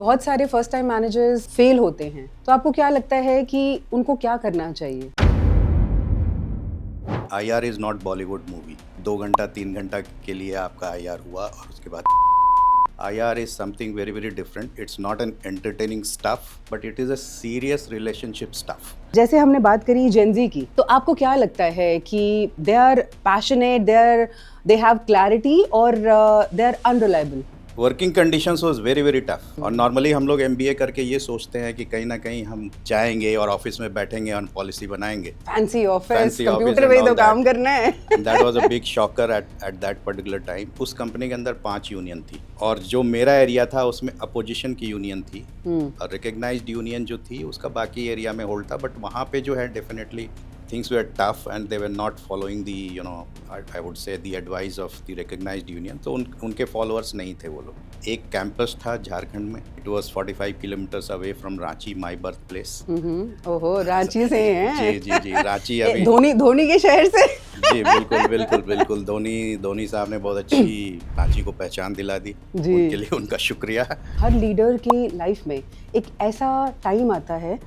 बहुत सारे first time managers fail होते हैं, तो आपको क्या लगता है कि उनको क्या करना चाहिए? IR is not Bollywood movie. 2 घंटा 3 घंटा के लिए आपका IR हुआ और उसके बाद IR is something very very different. It's not an entertaining stuff, but it is a serious relationship stuff. जैसे हमने बात करी जेनजी की, तो आपको क्या लगता है कि they are passionate, they have clarity और they are unreliable? Working conditions was very very tough और नॉर्मली हम लोग MBA करके ये सोचते हैं कि कहीं ना कहीं हम जाएंगे और ऑफिस में बैठेंगे और पॉलिसी बनाएंगे। Fancy office, Fancy office computer and पे all तो that. काम करना है। That was a big shocker at that particular time. उस कंपनी के अंदर 5 यूनियन थी और जो मेरा एरिया था उसमें अपोजिशन की यूनियन थी और रिकग्नाइज्ड यूनियन जो थी उसका बाकी एरिया में होल्ड था, बट वहाँ पे जो है definitely things were tough and they were not following the I would say the advice of the recognized union. तो उनके followers नहीं थे वो लोग। एक कैंपस था झारखंड में, it was 45 kilometers away from Ranchi, my birthplace. ओहो, रांची से हैं। जी रांची अभी धोनी के शहर से। जी बिल्कुल धोनी साहब ने बहुत अच्छी रांची को पहचान दिला दी, उनके लिए उनका शुक्रिया। हर लीडर की लाइफ में एक ऐसा टाइम आता है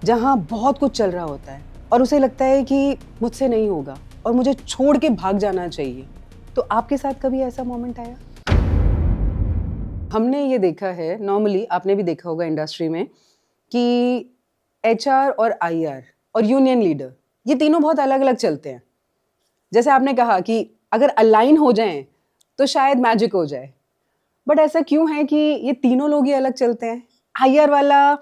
जहाँ बहुत कुछ चल रहा होता है और उसे लगता है कि मुझसे नहीं होगा और मुझे छोड़ के भाग जाना चाहिए। तो आपके साथ कभी ऐसा मोमेंट आया? हमने ये देखा है, नॉर्मली आपने भी देखा होगा इंडस्ट्री में, कि HR और IR और यूनियन लीडर ये तीनों बहुत अलग अलग चलते हैं। जैसे आपने कहा कि अगर अलाइन हो जाएं तो शायद मैजिक हो जाए, बट ऐसा क्यों है कि ये तीनों लोग ही अलग चलते हैं? IR वाला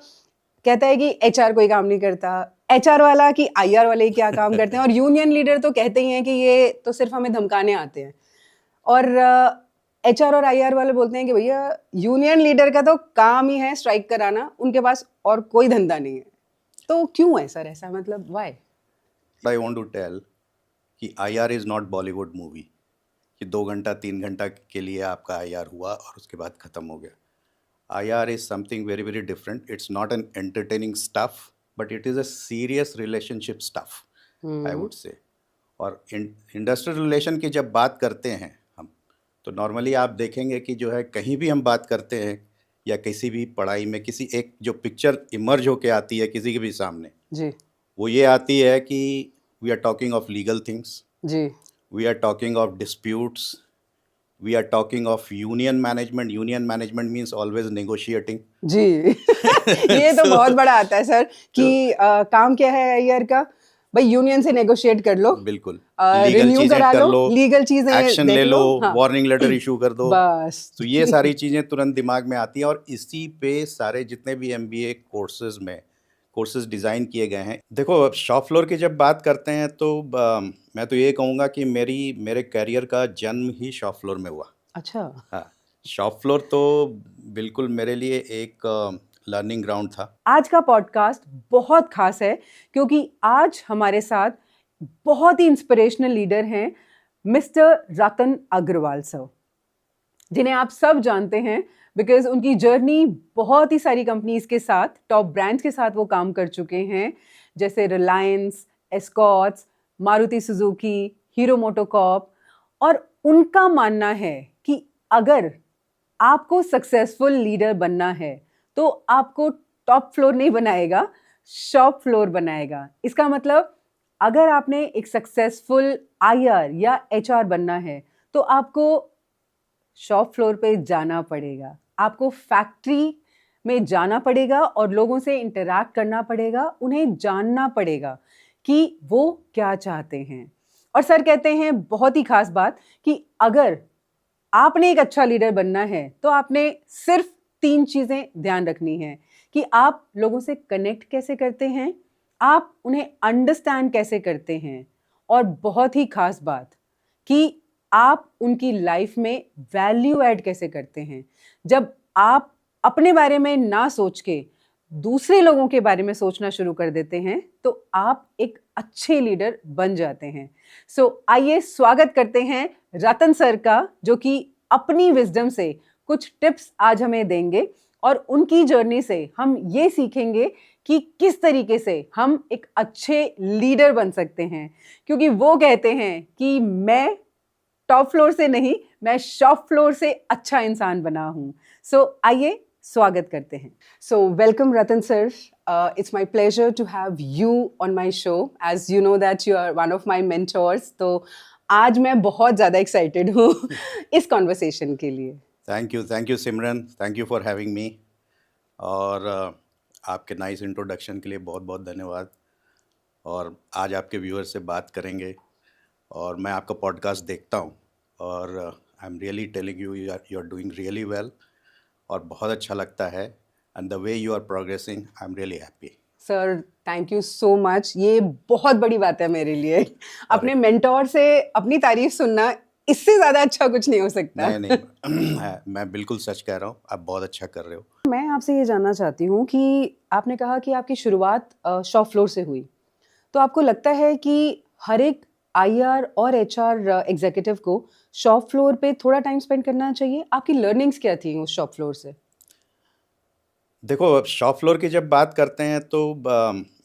कहता है कि HR कोई काम नहीं करता, HR वाला कि IR वाले ही क्या काम करते हैं, और यूनियन लीडर तो कहते ही हैं कि ये तो सिर्फ हमें धमकाने आते हैं, और HR और IR वाले बोलते हैं कि भैया यूनियन लीडर का तो काम ही है स्ट्राइक कराना, उनके पास और कोई धंधा नहीं है। तो क्यों है सर ऐसा, मतलब why? I want to tell कि IR is not Bollywood movie कि 2 घंटा 3 घंटा के लिए आपका IR हुआ और उसके बाद ख़त्म हो गया। IR is something very very different. It's not an entertaining stuff, but it is a serious relationship stuff, I would say. और इंडस्ट्रियल रिलेशन की जब बात करते हैं हम, तो नॉर्मली आप देखेंगे कि जो है कहीं भी हम बात करते हैं या किसी भी पढ़ाई में किसी एक जो पिक्चर इमर्ज होके आती है किसी के भी सामने जी वो ये आती है कि we are talking of legal things, जी we are talking of disputes, we are talking of union management. Union management means always negotiating. जी ये तो बहुत बड़ा आता है सर कि काम क्या है IR का, भाई यूनियन से नेगोशिएट कर लो, बिल्कुल लीगल लीगल चीजें चीजें कर लो, लीगल चीजें एक्शन देख ले लो, हाँ। वार्निंग लेटर इशू कर दो, बस तो ये सारी चीजें तुरंत दिमाग में आती हैं और इसी पे सारे जितने भी MBA कोर्सेज डिज़ाइन किए गए हैं। देखो शॉप फ्लोर की जब बात करते हैं तो मैं तो ये कहूँगा कि मेरे करियर का जन्म ही शॉप फ्लोर में हुआ। अच्छा, हाँ, शॉप फ्लोर तो बिल्कुल मेरे लिए एक लर्निंग ग्राउंड था। आज का पॉडकास्ट बहुत खास है क्योंकि आज हमारे साथ बहुत ही इंस्पिरेशनल लीडर हैं मिस्टर रतन अग्रवाल सर, जिन्हें आप सब जानते हैं बिकॉज उनकी जर्नी बहुत ही सारी कंपनीज के साथ, टॉप ब्रांड्स के साथ वो काम कर चुके हैं, जैसे Reliance, Escorts, Maruti Suzuki, hero MotoCorp. और उनका मानना है कि अगर आपको सक्सेसफुल लीडर बनना है तो आपको टॉप फ्लोर नहीं बनाएगा, शॉप फ्लोर बनाएगा। इसका मतलब अगर आपने एक सक्सेसफुल IR या HR बनना है तो आपको शॉप फ्लोर पे जाना पड़ेगा, आपको फैक्ट्री में जाना पड़ेगा और लोगों से इंटरैक्ट करना पड़ेगा, उन्हें जानना पड़ेगा कि वो क्या चाहते हैं। और सर कहते हैं बहुत ही खास बात कि अगर आपने एक अच्छा लीडर बनना है तो आपने सिर्फ 3 चीजें ध्यान रखनी है कि आप लोगों से कनेक्ट कैसे करते हैं, आप उन्हें अंडरस्टैंड कैसे करते हैं, और बहुत ही खास बात कि आप उनकी लाइफ में वैल्यू ऐड कैसे करते हैं। जब आप अपने बारे में ना सोच के दूसरे लोगों के बारे में सोचना शुरू कर देते हैं तो आप एक अच्छे लीडर बन जाते हैं। सो आइए स्वागत करते हैं रतन सर का, जो कि अपनी विजडम से कुछ टिप्स आज हमें देंगे और उनकी जर्नी से हम ये सीखेंगे कि किस तरीके से हम एक अच्छे लीडर बन सकते हैं, क्योंकि वो कहते हैं कि मैं टॉप फ्लोर से नहीं, मैं शॉप फ्लोर से अच्छा इंसान बना हूं। सो आइए स्वागत करते हैं. So welcome Ratan sir. It's my pleasure to have you on my show. As you know that you are one of my mentors. तो आज मैं बहुत ज़्यादा एक्साइटेड हूँ इस कॉन्वर्सेशन के लिए. Thank you Simran, thank you for having me. और आपके नाइस इंट्रोडक्शन के लिए बहुत बहुत धन्यवाद. और आज आपके व्यूअर से बात करेंगे. और मैं आपका पॉडकास्ट देखता हूँ और I am really telling you are doing really well. और बहुत अच्छा लगता है. And the way you are progressing, I am really happy. Sir thank you so much. ये बहुत बड़ी बात है मेरे लिए. अपने मेंटोर से अपनी तारीफ सुनना, इससे ज़्यादा अच्छा कुछ नहीं हो सकता. नहीं मैं बिल्कुल सच कह रहा हूँ. आप बहुत अच्छा कर रहे हो. मैं आपसे ये जानना चाहती हूँ कि आपने कहा कि आपकी शुरुआत शॉप फ्लोर से हुई. तो आपको लगता है कि हर एक आईआर और एचआर एग्जीक्यूटिव को शॉप फ्लोर पे थोड़ा टाइम स्पेंड करना चाहिए? आपकी लर्निंग्स क्या थी उस शॉप फ्लोर से? देखो, अब शॉप फ्लोर की जब बात करते हैं तो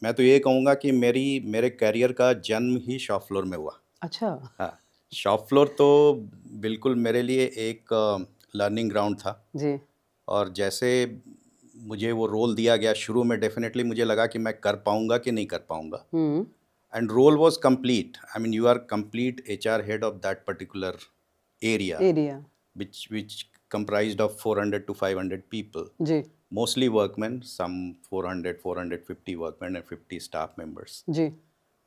मैं तो ये कहूँगा कि मेरे करियर का जन्म ही शॉप फ्लोर में हुआ. अच्छा. हाँ, शॉप फ्लोर तो बिल्कुल मेरे लिए एक लर्निंग ग्राउंड था. जी. और जैसे मुझे वो रोल दिया गया, शुरू में डेफिनेटली मुझे लगा कि मैं कर पाऊंगा कि नहीं कर पाऊंगा. And role was complete. I mean, you are complete HR head of that particular area which comprised of 400 to 500 people. जी. Mostly workmen, some 450 workmen and 50 staff members. जी.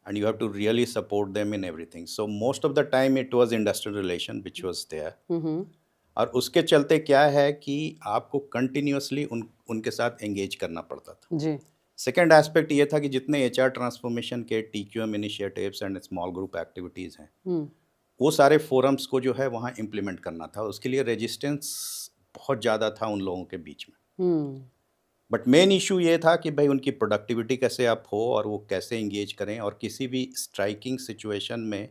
And you have to really support them in everything. So most of the time it was industrial relation which was there. और उसके चलते क्या है कि आपको continuously उनके साथ एंगेज करना पड़ता था. जी. सेकेंड एस्पेक्ट ये था कि जितने एचआर ट्रांसफॉर्मेशन के TQM initiatives and small group activities हैं, वो सारे फोरम्स को जो है वहाँ इम्प्लीमेंट करना था. उसके लिए रेजिस्टेंस बहुत ज़्यादा था उन लोगों के बीच में. बट मेन इशू ये था कि भाई उनकी प्रोडक्टिविटी कैसे अप हो और वो कैसे इंगेज करें और किसी भी स्ट्राइकिंग सिचुएशन में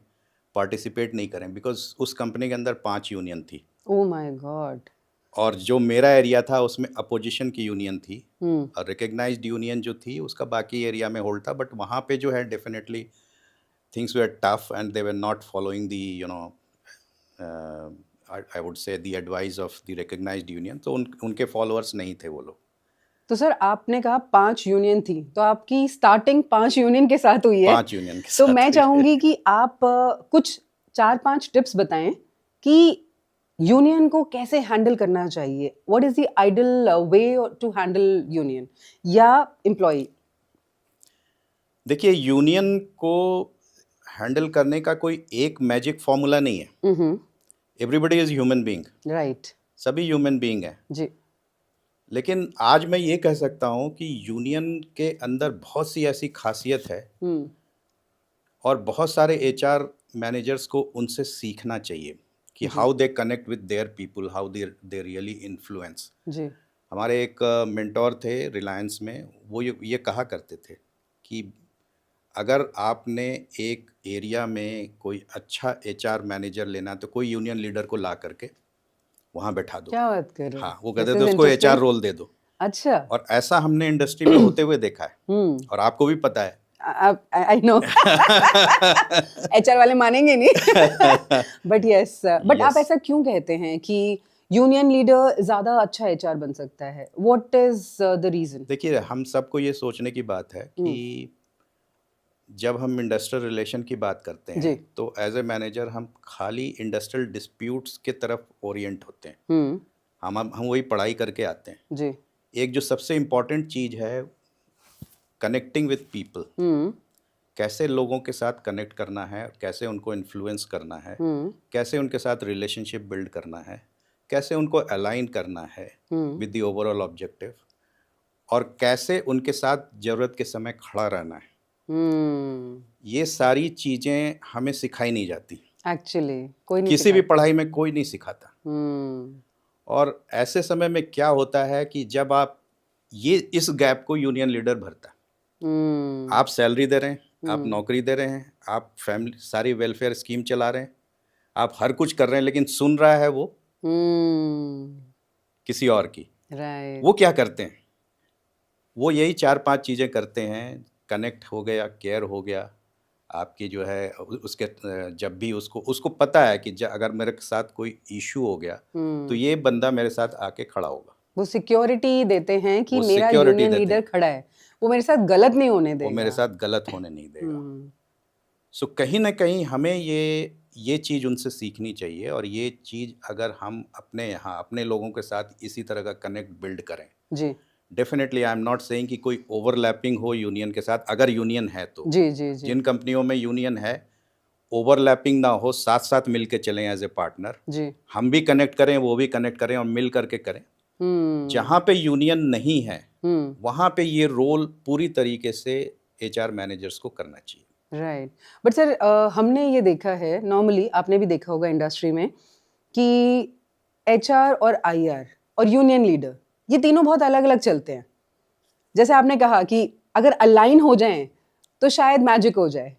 पार्टिसिपेट नहीं करें. बिकॉज उस कंपनी के अंदर 5 यूनियन थी. Oh my God. और जो मेरा एरिया था उसमें अपोजिशन की यूनियन थी. और रिकग्नाइज्ड यूनियन जो थी उसका बाकी एरिया में होल्ड था. बट वहाँ पे जो है definitely things were tough and they were not following the I would say the advice of the recognized union. तो उनके followers नहीं थे वो लोग. तो सर आपने कहा 5 यूनियन थी, तो आपकी स्टार्टिंग 5 यूनियन के साथ हुई है. 5 यूनियन के तो साथ मैं चाहूंगी कि आप कुछ 4-5 टिप्स बताएं कि यूनियन को कैसे हैंडल करना चाहिए. What is the ideal way to handle union या एम्प्लॉय? देखिए, यूनियन को हैंडल करने का कोई एक मैजिक फॉर्मूला नहीं है. Everybody is human being. Right. सभी ह्यूमन बीइंग हैं. जी. लेकिन आज मैं ये कह सकता हूँ कि यूनियन के अंदर बहुत सी ऐसी खासियत है और बहुत सारे एचआर मैनेजर्स को उनसे सीखना चाहिए कि how they connect with their people, how they really influence. जी. हमारे एक मेंटोर थे रिलायंस में, वो ये कहा करते थे कि अगर आपने एक एरिया में कोई अच्छा एचआर मैनेजर लेना तो कोई यूनियन लीडर को ला करके वहाँ बैठा दो. क्या बात कर रहे हो? हाँ, वो कहते थे उसको एचआर रोल दे दो. अच्छा. और ऐसा हमने इंडस्ट्री में होते हुए देखा है. और आपको भी पता है. I know. एचआर वाले मानेंगे नहीं. But yes. बट आप ऐसा क्यों कहते हैं कि यूनियन लीडर ज्यादा अच्छा एचआर बन सकता है? What is the reason? देखिए, हम सबको ये सोचने की बात है कि जब हम इंडस्ट्रियल रिलेशन की बात करते हैं तो एज ए मैनेजर हम खाली इंडस्ट्रियल डिस्प्यूट्स के तरफ ओरिएंट होते हैं. हम वही पढ़ाई करके आते हैं. जी. एक जो सबसे इम्पॉर्टेंट चीज़ है, कनेक्टिंग विद पीपल. कैसे लोगों के साथ कनेक्ट करना है, कैसे उनको इन्फ्लुएंस करना है, कैसे उनके साथ रिलेशनशिप बिल्ड करना है, कैसे उनको अलाइन करना है विद द ओवरऑल ऑब्जेक्टिव, और कैसे उनके साथ ज़रूरत के समय खड़ा रहना है. ये सारी चीज़ें हमें सिखाई नहीं जाती. एक्चुअली कोई नहीं किसी भी पढ़ाई में कोई नहीं सिखाता. और ऐसे समय में क्या होता है कि जब आप इस गैप को यूनियन लीडर भरता है. आप सैलरी दे रहे हैं, आप नौकरी दे रहे हैं, आप फैमिली सारी वेलफेयर स्कीम चला रहे हैं, आप हर कुछ कर रहे हैं, लेकिन सुन रहा है वो किसी और की. राइट. वो क्या करते हैं? वो यही 4-5 चीज़ें करते हैं. कनेक्ट हो गया, केयर हो गया आपकी जो है उसके, जब भी उसको पता है कि अगर मेरे साथ कोई इशू हो गया तो ये बंदा मेरे साथ आके खड़ा होगा. वो सिक्योरिटी देते हैं कि वो मेरा security यूनियन देते लीडर हैं। खड़ा है, वो मेरे साथ गलत नहीं होने वो देगा। मेरे साथ गलत होने नहीं देगा। हम्म, सो कहीं ना कहीं हमें ये चीज़ उनसे सीखनी चाहिए, और ये चीज़ अगर हम अपने यहाँ अपने लोगों के साथ इसी तरह का कनेक्ट बिल्ड करें, जी definitely I am not saying कि कोई ओवरलैपिंग हो यूनियन के साथ, अगर यूनियन है तो। जी जी जी जिन कंपनियों में यूनियन है, ओवरलैपिंग ना हो, साथ साथ मिल के चलें एज ए पार्टनर। जी। हम भी कनेक्ट करें, वो भी कनेक्ट करें, और मिल करके करें। जहाँ पे यूनियन नहीं है, वहाँ पे ये रोल पूरी तरीके से एचआर मैनेजर्स को करना चाहिए। राइट, बट सर हमने ये देखा है, नॉर्मली आपने भी देखा होगा इंडस्ट्री में, कि एचआर और आईआर और यूनियन लीडर ये तीनों बहुत अलग अलग चलते हैं। जैसे आपने कहा कि अगर अलाइन हो जाएं तो शायद मैजिक हो जाए,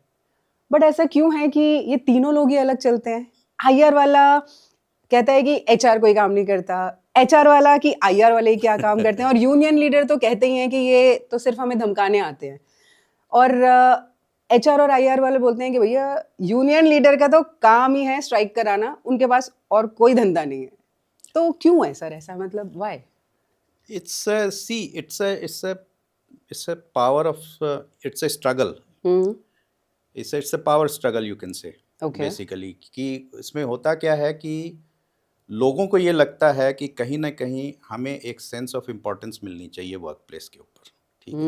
बट ऐसा क्यों है कि ये तीनों लोग ही अलग चलते हैं? आईआर वाला कहता है कि एचआर कोई काम नहीं करता, एचआर वाला कि आईआर वाले ही क्या काम करते हैं, और यूनियन लीडर तो कहते ही हैं कि ये तो सिर्फ हमें धमकाने आते हैं, और एचआर और आईआर वाले बोलते हैं कि भैया यूनियन लीडर का तो काम ही है स्ट्राइक कराना, उनके पास और कोई धंधा नहीं है। तो क्यों है सर ऐसा, मतलब why? It's a see, it's a power of it's a struggle. It's a power struggle, you can say. Okay. Basically, कि इसमें होता क्या है कि लोगों को ये लगता है कि कहीं ना कहीं हमें एक सेंस ऑफ इम्पोर्टेंस मिलनी चाहिए वर्क प्लेस के ऊपर, ठीक है।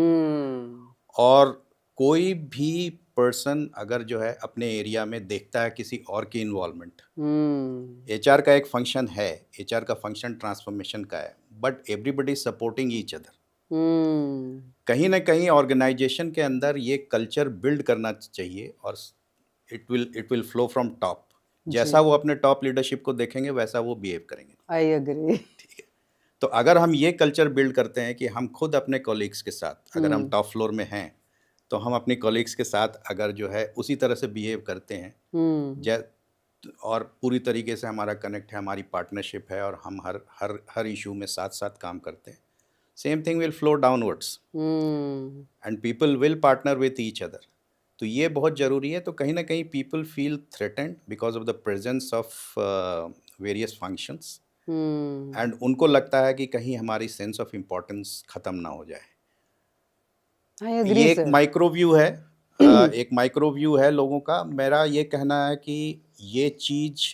और कोई भी पर्सन अगर जो है अपने एरिया में देखता है किसी और की इन्वॉल्वमेंट, एचआर का एक फंक्शन है, एचआर का फंक्शन ट्रांसफॉर्मेशन का है, but everybody supporting each other. कहीं ना कहीं ऑर्गेनाइजेशन के अंदर ये कल्चर बिल्ड करना चाहिए, और it will flow from top. जैसा वो अपने टॉप लीडरशिप को देखेंगे वैसा वो बिहेव करेंगे। I agree. ठीक है, तो अगर हम ये कल्चर बिल्ड करते हैं कि हम खुद अपने कॉलीग्स के साथ, अगर हम टॉप फ्लोर में हैं तो हम अपने कॉलीग्स के साथ अगर जो है उसी तरह से बिहेव करते हैं, और पूरी तरीके से हमारा कनेक्ट है, हमारी पार्टनरशिप है, और हम हर इशू में साथ साथ काम करते हैं, same thing will flow downwards and people will partner with each other. तो ये बहुत ज़रूरी है। तो कहीं ना कहीं people feel threatened because of the presence of various functions, and उनको लगता है कि कहीं हमारी सेंस ऑफ इम्पोर्टेंस ख़त्म ना हो जाए। ये एक माइक्रोव्यू है, एक माइक्रोव्यू है लोगों का। मेरा ये कहना है कि ये चीज़,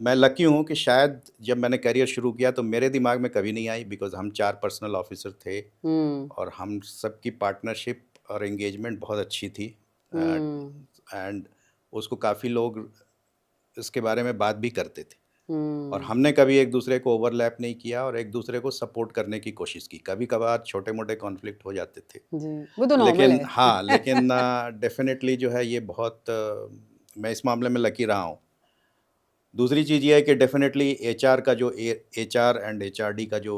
मैं लकी हूँ कि शायद जब मैंने करियर शुरू किया तो मेरे दिमाग में कभी नहीं आई, बिकॉज हम 4 पर्सनल ऑफिसर थे, और हम सबकी पार्टनरशिप और एंगेजमेंट बहुत अच्छी थी, एंड उसको काफ़ी लोग इसके बारे में बात भी करते थे, और हमने कभी एक दूसरे को ओवरलैप नहीं किया और एक दूसरे को सपोर्ट करने की कोशिश की। कभी कभार छोटे मोटे कॉन्फ्लिक्ट हो जाते थे जी, वो तो नॉर्मल लेकिन है। हाँ, लेकिन डेफिनेटली जो है ये बहुत मैं इस मामले में लकी रहा हूँ। दूसरी चीज़ ये है कि डेफिनेटली एचआर का जो एचआर एंड एचआरडी का जो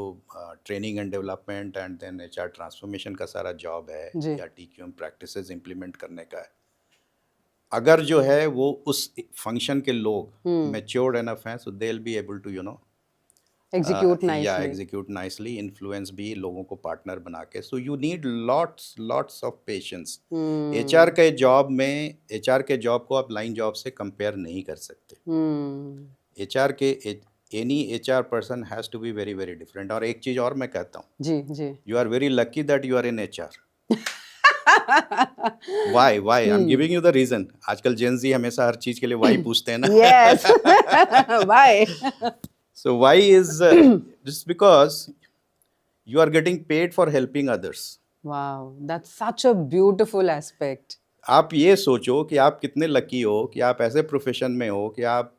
training and development and then HR transformation का सारा जॉब है, या टीक्यूएम प्रैक्टिसेस इम्प्लीमेंट करने का है, अगर जो है वो उस फंक्शन के लोग मैच्योर्ड एनफ हैं, so they will be able to execute nicely, influence भी लोगों को पार्टनर बना के। So you need lots of patience. HR के जॉब को आप लाइन जॉब से कंपेयर नहीं कर सकते। एचआर के any HR person has to be very very different. और एक चीज और मैं कहता हूँ, जी, you are very lucky that you are in HR. Why? I am giving you the reason. आजकल जेन ज़ी हमेशा हर चीज के लिए वाई पूछते हैं ना। Yes. Why? So why is just because you are getting paid for helping others. Wow, that's such a beautiful aspect. आप ये सोचो कि आप कितने लकी हो कि आप ऐसे प्रोफेशन में हो कि आप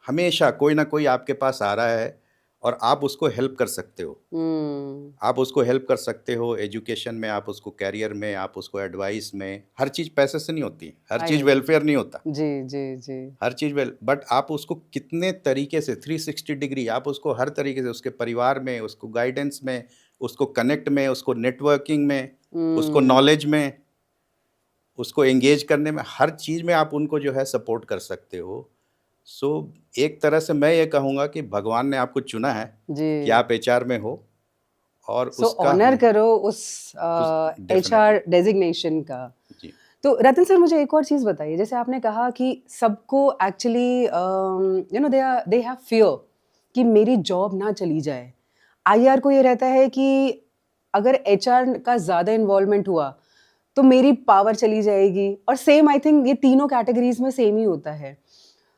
हमेशा कोई ना कोई आपके पास आ रहा है और आप उसको हेल्प कर सकते हो। आप उसको हेल्प कर सकते हो एजुकेशन में, आप उसको कैरियर में, आप उसको एडवाइस में। हर चीज़ पैसे से नहीं होती, हर चीज़ वेलफेयर नहीं होता। जी हर चीज़ बट आप उसको कितने तरीके से 360 डिग्री आप उसको हर तरीके से, उसके परिवार में, उसको गाइडेंस में, उसको कनेक्ट में, उसको नेटवर्किंग में, उसको नॉलेज में, उसको एंगेज करने में, हर चीज़ में आप उनको जो है सपोर्ट कर सकते हो। सो एक तरह से मैं ये कहूँगा कि भगवान ने आपको चुना है कि आप एचआर में हो, और उसका ऑनर करो उस एचआर डेजिग्नेशन का। जी। तो रतन सर, मुझे एक और चीज़ बताइए। जैसे आपने कहा कि सबको एक्चुअली दे हैव फियर कि मेरी जॉब ना चली जाए। आईआर को ये रहता है कि अगर एचआर का ज़्यादा इन्वॉल्वमेंट हुआ तो मेरी पावर चली जाएगी, और सेम आई थिंक ये तीनों कैटेगरीज में सेम ही होता है,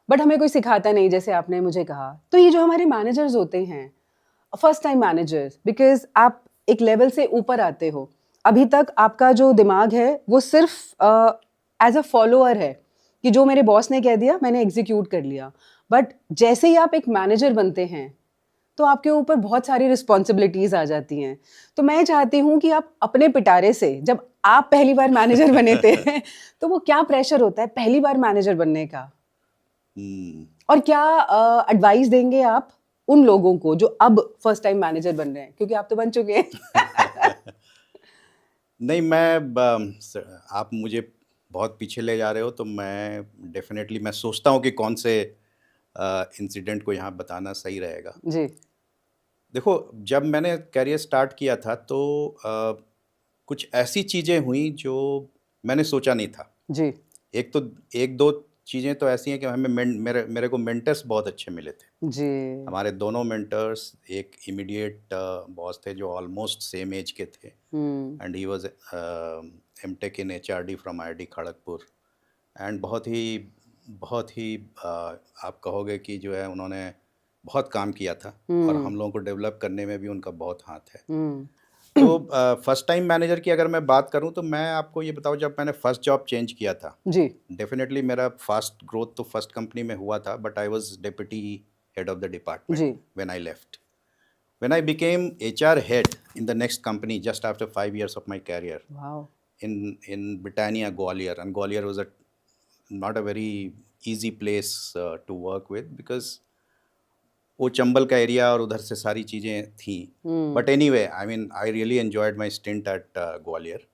बट हमें कोई सिखाता नहीं, जैसे आपने मुझे कहा। तो ये जो हमारे मैनेजर्स होते हैं, फर्स्ट टाइम मैनेजर्स, बिकॉज आप एक लेवल से ऊपर आते हो, अभी तक आपका जो दिमाग है वो सिर्फ एज अ फॉलोअर है कि जो मेरे बॉस ने कह दिया मैंने एग्जीक्यूट कर लिया। बट जैसे ही आप एक मैनेजर बनते हैं तो आपके ऊपर बहुत सारी रिस्पॉन्सिबिलिटीज आ जाती हैं। तो मैं चाहती हूँ कि आप अपने पिटारे से, जब आप पहली बार मैनेजर बने थे तो वो क्या प्रेशर होता है पहली बार मैनेजर बनने का, और क्या एडवाइस देंगे आप उन लोगों को जो अब फर्स्ट टाइम मैनेजर बन रहे हैं, क्योंकि आप तो बन चुके हैं। नहीं, आप मुझे बहुत पीछे ले जा रहे हो, तो मैं डेफिनेटली मैं सोचता हूँ कि कौन से इंसिडेंट को यहाँ बताना सही रहेगा। जी देखो, जब मैंने करियर स्टार्ट किया था तो कुछ ऐसी चीज़ें हुई जो मैंने सोचा नहीं था। जी एक दो चीज़ें तो ऐसी हैं कि मेरे को मेंटर्स बहुत अच्छे मिले थे। जी हमारे दोनों मेंटर्स, एक इमीडिएट बॉस थे जो ऑलमोस्ट सेम एज के थे, and he was MTech in HRD from IIT Kharagpur, and बहुत ही आप कहोगे कि जो है उन्होंने बहुत काम किया था, और हम लोगों को डेवलप करने में भी उनका बहुत हाथ है। तो फर्स्ट टाइम मैनेजर की अगर मैं बात करूं तो मैं आपको ये बताऊं, जब मैंने फर्स्ट जॉब चेंज किया था, जी डेफिनेटली मेरा फास्ट ग्रोथ तो फर्स्ट कंपनी में हुआ था, but I was deputy head of the department जी when I left. When I became HR head in the next company just after 5 years of my career wow in Britannia Gwalior, and Gwalior was not a very easy place to work with, because वो चंबल का area और उधर से सारी चीज़ें थी। But anyway, I mean I really enjoyed my stint at Gwalior.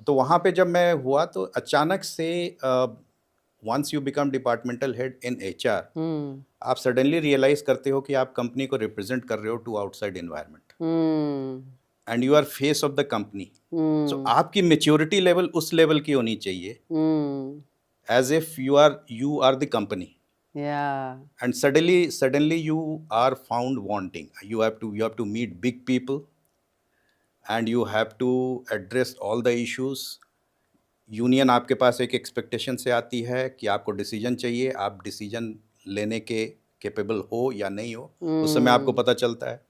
तो वहाँ पे जब मैं हुआ तो अचानक से once you become departmental head in HR, आप सडनली रियलाइज करते हो कि आप कंपनी को रिप्रेजेंट कर रहे हो to outside environment, and you are face of the company. So आपकी मेच्योरिटी लेवल उस लेवल की होनी चाहिए, as if you are the company, and suddenly you are found wanting. You have to meet big people, and you have to address all the issues. Union आपके पास एक expectation से आती है कि आपको डिसीजन चाहिए, आप डिसीजन लेने के कैपेबल हो या नहीं हो, उस समय आपको पता चलता है।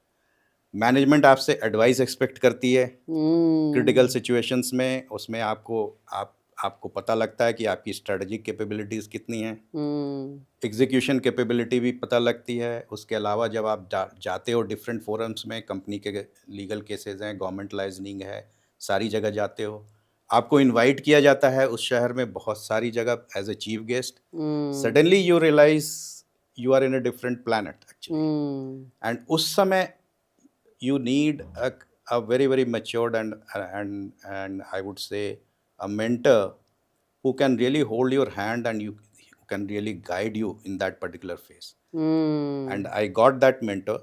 मैनेजमेंट आपसे एडवाइस एक्सपेक्ट करती है क्रिटिकल सिचुएशंस में, उसमें आपको पता लगता है कि आपकी स्ट्रेटजिक कैपेबिलिटीज़ कितनी हैं, एग्जीक्यूशन कैपेबिलिटी भी पता लगती है। उसके अलावा जब आप जाते हो डिफरेंट फोरम्स में, कंपनी के लीगल केसेस हैं, गवर्नमेंट लाइजनिंग है, सारी जगह जाते हो, आपको इनवाइट किया जाता है उस शहर में बहुत सारी जगह as a chief guest. Suddenly you realize you are in a different planet actually, and उस समय you need a very very matured and I would say a mentor who can really hold your hand, and you can really guide you in that particular phase. And I got that mentor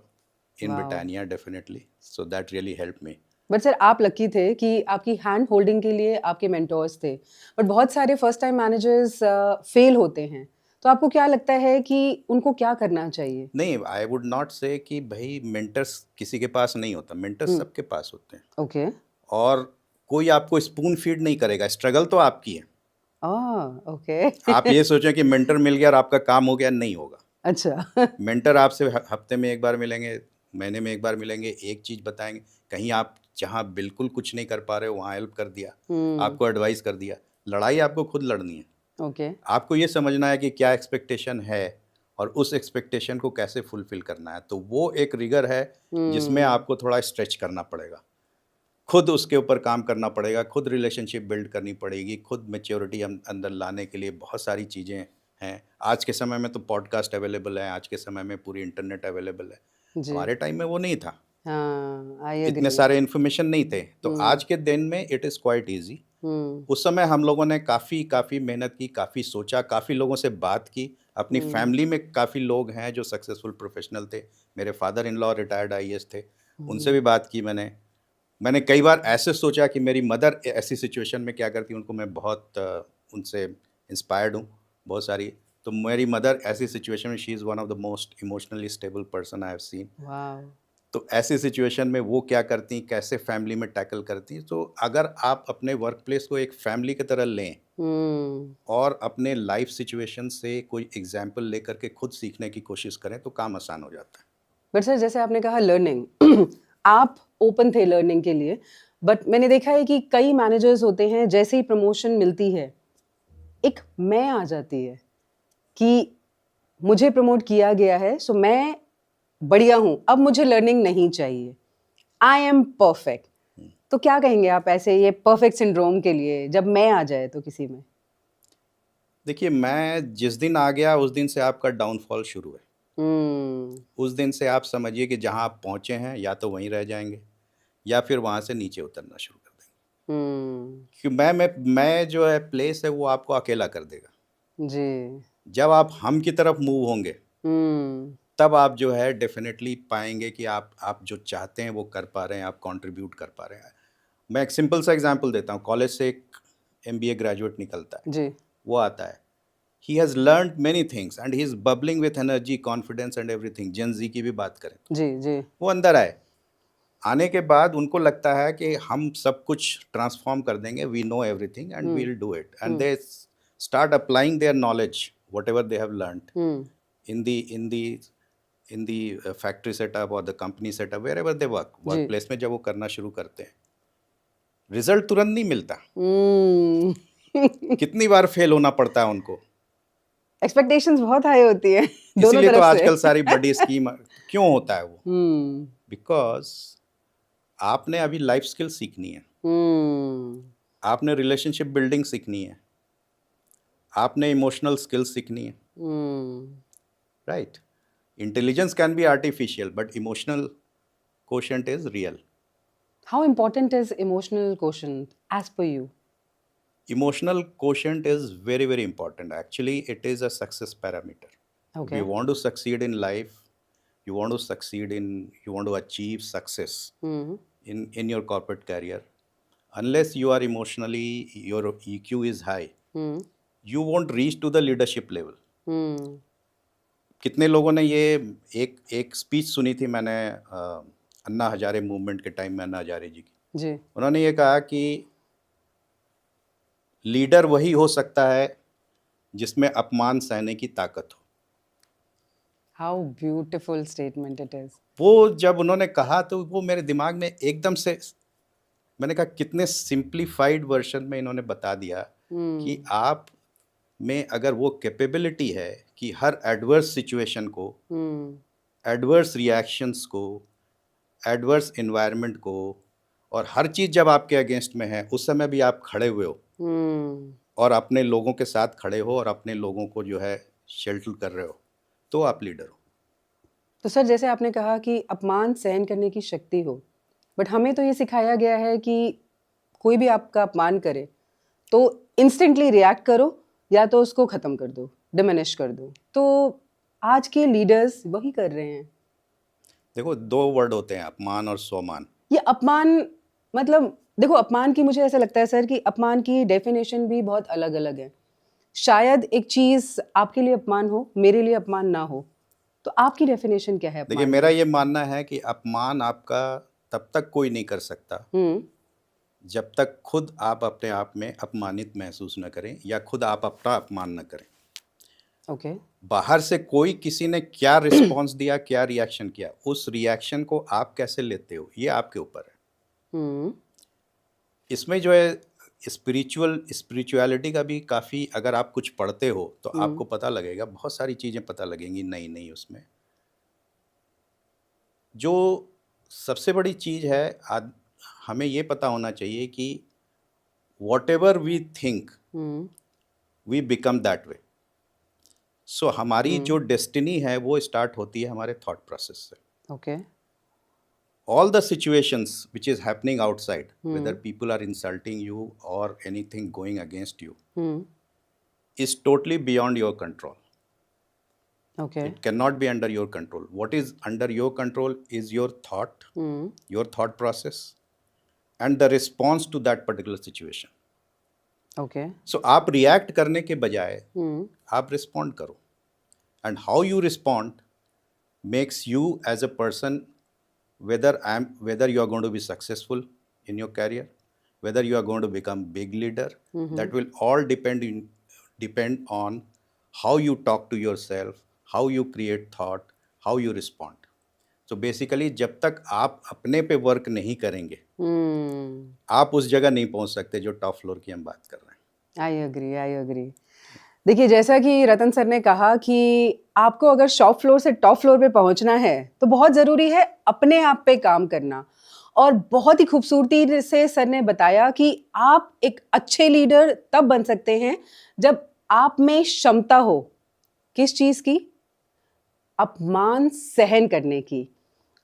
in Britannia, definitely, so that really helped me. But sir आप lucky थे कि आपकी hand holding के लिए आपके mentors थे, but बहुत सारे फर्स्ट टाइम मैनेजर्स फेल होते हैं, तो आपको क्या लगता है कि उनको क्या करना चाहिए? नहीं, आई वुड नॉट से कि भाई मेंटर्स किसी के पास नहीं होता, मेंटर्स सबके पास होते हैं। ओके और कोई आपको स्पून फीड नहीं करेगा, स्ट्रगल तो आपकी है। ओके आप ये सोचें कि मेंटर मिल गया और आपका काम हो गया, नहीं होगा। अच्छा मेंटर आपसे हफ्ते में एक बार मिलेंगे, महीने में एक बार मिलेंगे, एक चीज़ बताएंगे, कहीं आप जहाँ बिल्कुल कुछ नहीं कर पा रहे हो वहाँ हेल्प कर दिया, आपको एडवाइस कर दिया। लड़ाई आपको खुद लड़नी है। ओके आपको ये समझना है कि क्या एक्सपेक्टेशन है और उस एक्सपेक्टेशन को कैसे फुलफिल करना है। तो वो एक रिगर है जिसमें आपको थोड़ा स्ट्रेच करना पड़ेगा, खुद उसके ऊपर काम करना पड़ेगा, खुद रिलेशनशिप बिल्ड करनी पड़ेगी, खुद मैच्योरिटी अंदर लाने के लिए बहुत सारी चीज़ें हैं। आज के समय में तो पॉडकास्ट अवेलेबल है, आज के समय में पूरी इंटरनेट अवेलेबल है, हमारे टाइम में वो नहीं था। इतने सारे इन्फॉर्मेशन नहीं थे। तो आज के दिन में इट इज़ क्वाइट ईजी। उस समय हम लोगों ने काफ़ी मेहनत की, काफ़ी सोचा, काफ़ी लोगों से बात की। अपनी फैमिली में काफ़ी लोग हैं जो सक्सेसफुल प्रोफेशनल थे। मेरे father in law retired IAS थे, उनसे भी बात की मैंने कई बार ऐसे सोचा कि मेरी मदर ऐसी सिचुएशन में क्या करती, उनको मैं बहुत उनसे इंस्पायर्ड हूँ बहुत सारी। तो मेरी मदर ऐसी सिचुएशन में, she is one of the most emotionally stable person I have seen. Wow. तो ऐसी सिचुएशन में वो क्या करती, कैसे फैमिली में टैकल करती। तो अगर आप अपने वर्क प्लेस को एक फैमिली की तरह लें और अपने लाइफ सिचुएशन से कोई एग्जाम्पल लेकर के खुद सीखने की कोशिश करें तो काम आसान हो जाता है। बट सर, जैसे आपने कहा लर्निंग, आप ओपन थे लर्निंग के लिए, बट मैंने देखा है कि कई मैनेजर्स होते हैं, जैसे ही प्रमोशन मिलती है एक मैं आ जाती है कि मुझे प्रमोट किया गया है, सो मैं बढ़िया हूं, अब मुझे लर्निंग नहीं चाहिए, आई एम परफेक्ट। तो क्या कहेंगे आप ऐसे ये परफेक्ट सिंड्रोम के लिए, जब मैं आ जाए तो किसी में? देखिए, मैं जिस दिन आ गया उस दिन से आपका डाउनफॉल शुरू है। उस दिन से आप समझिए कि जहां आप पहुंचे हैं या तो वहीं रह जाएंगे या फिर वहां से नीचे उतरना शुरू कर देंगे। क्योंकि मैं जो है प्लेस है वो आपको अकेला कर देगा जी। जब आप हम की तरफ मूव होंगे। तब आप जो है डेफिनेटली पाएंगे कि आप जो चाहते हैं वो कर पा रहे हैं, आप कंट्रीब्यूट कर पा रहे हैं। मैं एक सिंपल सा एग्जांपल देता हूँ। कॉलेज से एक MBA ग्रेजुएट निकलता है जी। वो आता है, he has learned many things and he is bubbling with energy, confidence and everything. Gen Z की भी बात करें तो जी। जी। वो अंदर आए, आने के बाद उनको लगता है कि हम सब कुछ ट्रांसफॉर्म कर देंगे, we know everything and we will do it, and they start applying their knowledge whatever they have learned in the factory setup or the company setup, wherever they work, workplace में जब वो करना शुरू करते हैं, result तुरंत नहीं मिलता। कितनी बार फेल होना पड़ता है उनको। एक्सपेक्टेशंस बहुत हाई होती है दोनों इसीलिए तो तरफ आजकल से। सारी बड़ी स्कीम क्यों होता है वो, बिकॉज आपने अभी लाइफ स्किल सीखनी है, आपने रिलेशनशिप बिल्डिंग सीखनी है, आपने इमोशनल स्किल्स सीखनी है, right. Intelligence can be artificial, but emotional quotient is real. How important is emotional quotient as per you? Emotional quotient is very, very important. Actually, it is a success parameter. If you want to succeed in life, you want to achieve success in your corporate career, unless you are emotionally, your EQ is high, you won't reach to the leadership level. कितने लोगों ने ये एक speech सुनी थी मैंने Anna Hazare movement के time में, अन्ना हजारे जी की। जी। उन्होंने ये कहा कि लीडर वही हो सकता है जिसमें अपमान सहने की ताकत हो। How beautiful statement it is. वो जब उन्होंने कहा तो वो मेरे दिमाग में एकदम से, मैंने कहा कितने सिंप्लीफाइड वर्जन में इन्होंने बता दिया कि आप में अगर वो कैपेबिलिटी है कि हर एडवर्स सिचुएशन को, एडवर्स रिएक्शंस को, एडवर्स एनवायरनमेंट को, और हर चीज़ जब आपके अगेंस्ट में है उस समय भी आप खड़े हुए हो और अपने लोगों के साथ खड़े हो और अपने लोगों को जो है शेल्टर कर रहे हो, तो आप लीडर हो। तो सर, जैसे आपने कहा कि अपमान सहन करने की शक्ति हो, बट हमें तो ये सिखाया गया है कि कोई भी आपका अपमान करे तो इंस्टेंटली रिएक्ट करो या तो उसको ख़त्म कर दो, डिमिनिश कर दो। तो आज के लीडर्स वही कर रहे हैं। देखो, दो वर्ड होते हैं, अपमान और स्वमान। ये अपमान, मतलब देखो, अपमान की मुझे ऐसा लगता है सर कि अपमान की डेफिनेशन भी बहुत अलग अलग है। शायद एक चीज़ आपके लिए अपमान हो, मेरे लिए अपमान ना हो। तो आपकी डेफिनेशन क्या है अपमान? देखिए, मेरा ये मानना है कि अपमान आपका तब तक कोई नहीं कर सकता जब तक खुद आप अपने आप में अपमानित महसूस न करें या खुद आप अपना अपमान न करें। ओके। बाहर से कोई किसी ने क्या रिस्पॉन्स दिया, क्या रिएक्शन किया, उस रिएक्शन को आप कैसे लेते हो ये आपके ऊपर है। इसमें जो है स्पिरिचुअलिटी का भी काफ़ी, अगर आप कुछ पढ़ते हो तो आपको पता लगेगा, बहुत सारी चीज़ें पता लगेंगी नई नई उसमें। जो सबसे बड़ी चीज़ है, हमें ये पता होना चाहिए कि whatever we think we become that way. So हमारी जो डेस्टिनी है वो स्टार्ट होती है हमारे थॉट प्रोसेस से। Okay. All the situations which is happening outside, whether people are insulting you or anything going against you, is totally beyond your control. Okay. It cannot be under your control. What is under your control is your thought, your thought process, and the response to that particular situation. Okay. So आप react करने के बजाय आप respond करो, and how you respond makes you as a person, whether you are going to be successful in your career, whether you are going to become big leader, that will all depend on how you talk to yourself, how you create thought, how you respond. So basically जब तक आप अपने पे work नहीं करेंगे आप उस जगह नहीं पहुंच सकते जो टॉप फ्लोर की हम बात कर रहे हैं। I agree. देखिए, जैसा कि रतन सर ने कहा कि आपको अगर शॉप फ्लोर से टॉप फ्लोर पे पहुंचना है तो बहुत ज़रूरी है अपने आप पे काम करना। और बहुत ही खूबसूरती से सर ने बताया कि आप एक अच्छे लीडर तब बन सकते हैं जब आप में क्षमता हो, किस चीज़ की? अपमान सहन करने की।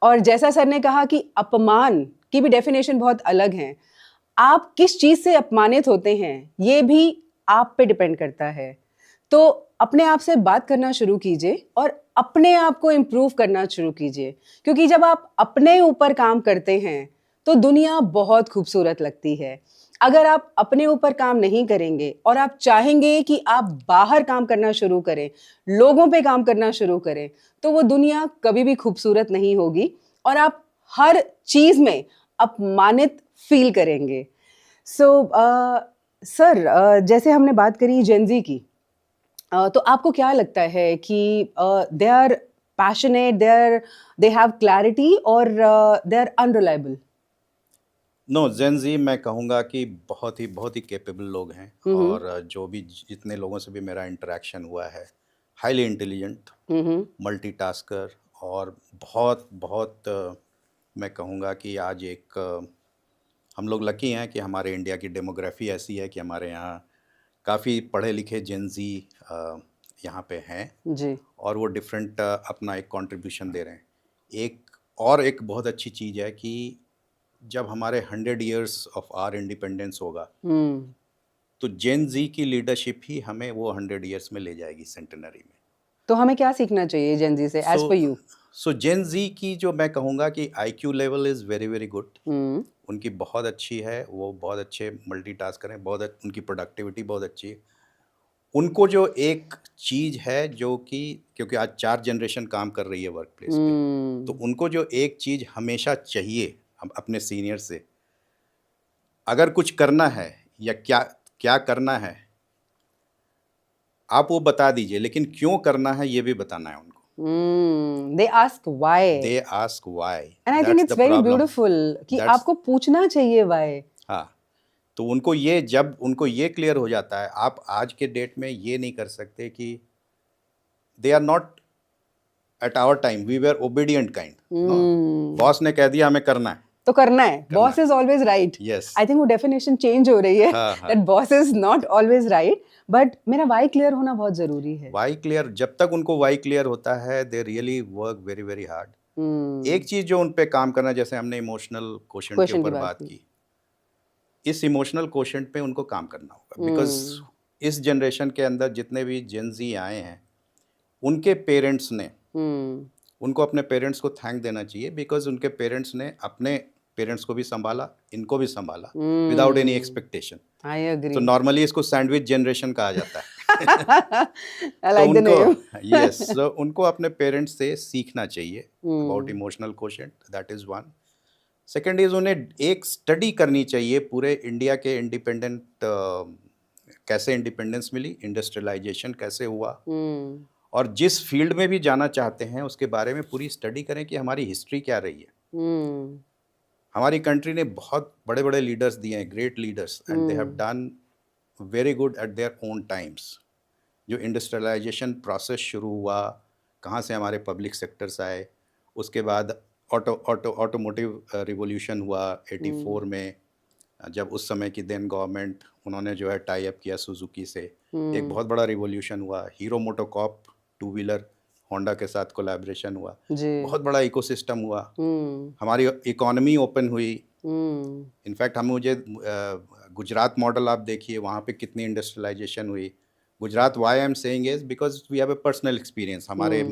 और जैसा सर ने कहा कि अपमान की भी डेफिनेशन बहुत अलग है। आप किस चीज़ से अपमानित होते हैं ये भी आप पे डिपेंड करता है। तो अपने आप से बात करना शुरू कीजिए और अपने आप को इम्प्रूव करना शुरू कीजिए, क्योंकि जब आप अपने ऊपर काम करते हैं तो दुनिया बहुत खूबसूरत लगती है। अगर आप अपने ऊपर काम नहीं करेंगे और आप चाहेंगे कि आप बाहर काम करना शुरू करें, लोगों पे काम करना शुरू करें, तो वो दुनिया कभी भी खूबसूरत नहीं होगी और आप हर चीज़ में अपमानित फील करेंगे। सो सर, जैसे हमने बात करी जेनजी की, तो आपको क्या लगता है कि they are passionate, they have clarity और they are unreliable? No, Gen Z मैं कहूँगा कि बहुत ही कैपेबल लोग हैं, और जो भी जितने लोगों से भी मेरा इंटरेक्शन हुआ है, हाईली इंटेलिजेंट, मल्टीटास्कर, और बहुत बहुत मैं कहूँगा कि आज एक हम लोग लकी हैं कि हमारे इंडिया की डेमोग्राफी ऐसी है कि हमारे यहाँ काफ़ी पढ़े लिखे जेन जी यहाँ पे हैं जी। और वो डिफरेंट अपना एक कंट्रीब्यूशन दे रहे हैं। एक बहुत अच्छी चीज़ है कि जब हमारे 100 इयर्स ऑफ आर इंडिपेंडेंस होगा तो जेन जी की लीडरशिप ही हमें वो 100 इयर्स में ले जाएगी सेंटेनरी में। तो हमें क्या सीखना चाहिए जेन जी से as per you? So gen Z की जो मैं कहूँगा कि IQ level is very very good, उनकी बहुत अच्छी है, वो बहुत अच्छे मल्टीटास्कर हैं, उनकी प्रोडक्टिविटी बहुत अच्छी है। उनको जो एक चीज़ है जो कि क्योंकि आज 4 जनरेशन काम कर रही है वर्क प्लेस पे, तो उनको जो एक चीज़ हमेशा चाहिए अपने सीनियर से, अगर कुछ करना है या क्या करना है आप वो बता दीजिए, लेकिन क्यों करना है ये भी बताना है उनको। They ask why. They ask why. And I think it's very beautiful कि आपको पूछना चाहिए why. हाँ, तो उनको ये क्लियर हो जाता है, आप आज के डेट में ये नहीं कर सकते कि they are not at our time we were obedient kind. Boss ने कह दिया हमें करना है तो करना है। Boss is always right. I think वो डेफिनेशन चेंज हो रही है that boss is not always right, but मेरा वाई क्लियर होना बहुत जरूरी है। वाई क्लियर, जब तक उनको वाई क्लियर होता है they really work very very hard. एक चीज जो उन पे काम करना, जैसे हमने इमोशनल क्वोशंट के ऊपर बात की, इस इमोशनल क्वोशंट पे उनको काम करना होगा, बिकॉज इस जनरेशन के अंदर जितने भी जेन जी आए हैं उनके पेरेंट्स ने उनको अपने पेरेंट्स को थैंक देना चाहिए, बिकॉज उनके पेरेंट्स ने अपने पेरेंट्स को भी संभाला, इनको भी संभाला without any expectation. I agree. तो नॉर्मली इसको सैंडविच जनरेशन कहा जाता है। I like the name. Yes, so उनको अपने पेरेंट्स से सीखना चाहिए about emotional quotient, that is one. Second is उन्हें एक स्टडी करनी चाहिए पूरे इंडिया के कैसे इंडिपेंडेंस मिली, इंडस्ट्रियलाइजेशन कैसे हुआ, और जिस फील्ड में भी जाना चाहते हैं उसके बारे में पूरी स्टडी करें कि हमारी हिस्ट्री क्या रही है। हमारी कंट्री ने बहुत बड़े बड़े लीडर्स दिए हैं, great leaders, and they have done very good at their own times. जो इंडस्ट्रियलाइजेशन प्रोसेस शुरू हुआ, कहाँ से हमारे पब्लिक सेक्टर्स आए, उसके बाद ऑटोमोटिव रिवोल्यूशन हुआ 84 में, जब उस समय की देन गवर्नमेंट उन्होंने जो है टाई अप किया सुजुकी से, एक बहुत बड़ा रिवोल्यूशन हुआ। हीरो मोटोकॉप 2 व्हीलर होंडा के साथ कोलैबोरेशन हुआ, बहुत बड़ा इकोसिस्टम हुआ। हमारी इकोनॉमी ओपन हुई। इनफैक्ट मुझे गुजरात मॉडल आप देखिए, वहाँ पे कितनी इंडस्ट्रियलाइजेशन हुई। Gujarat why I am saying is because we have a personal experience. हमारे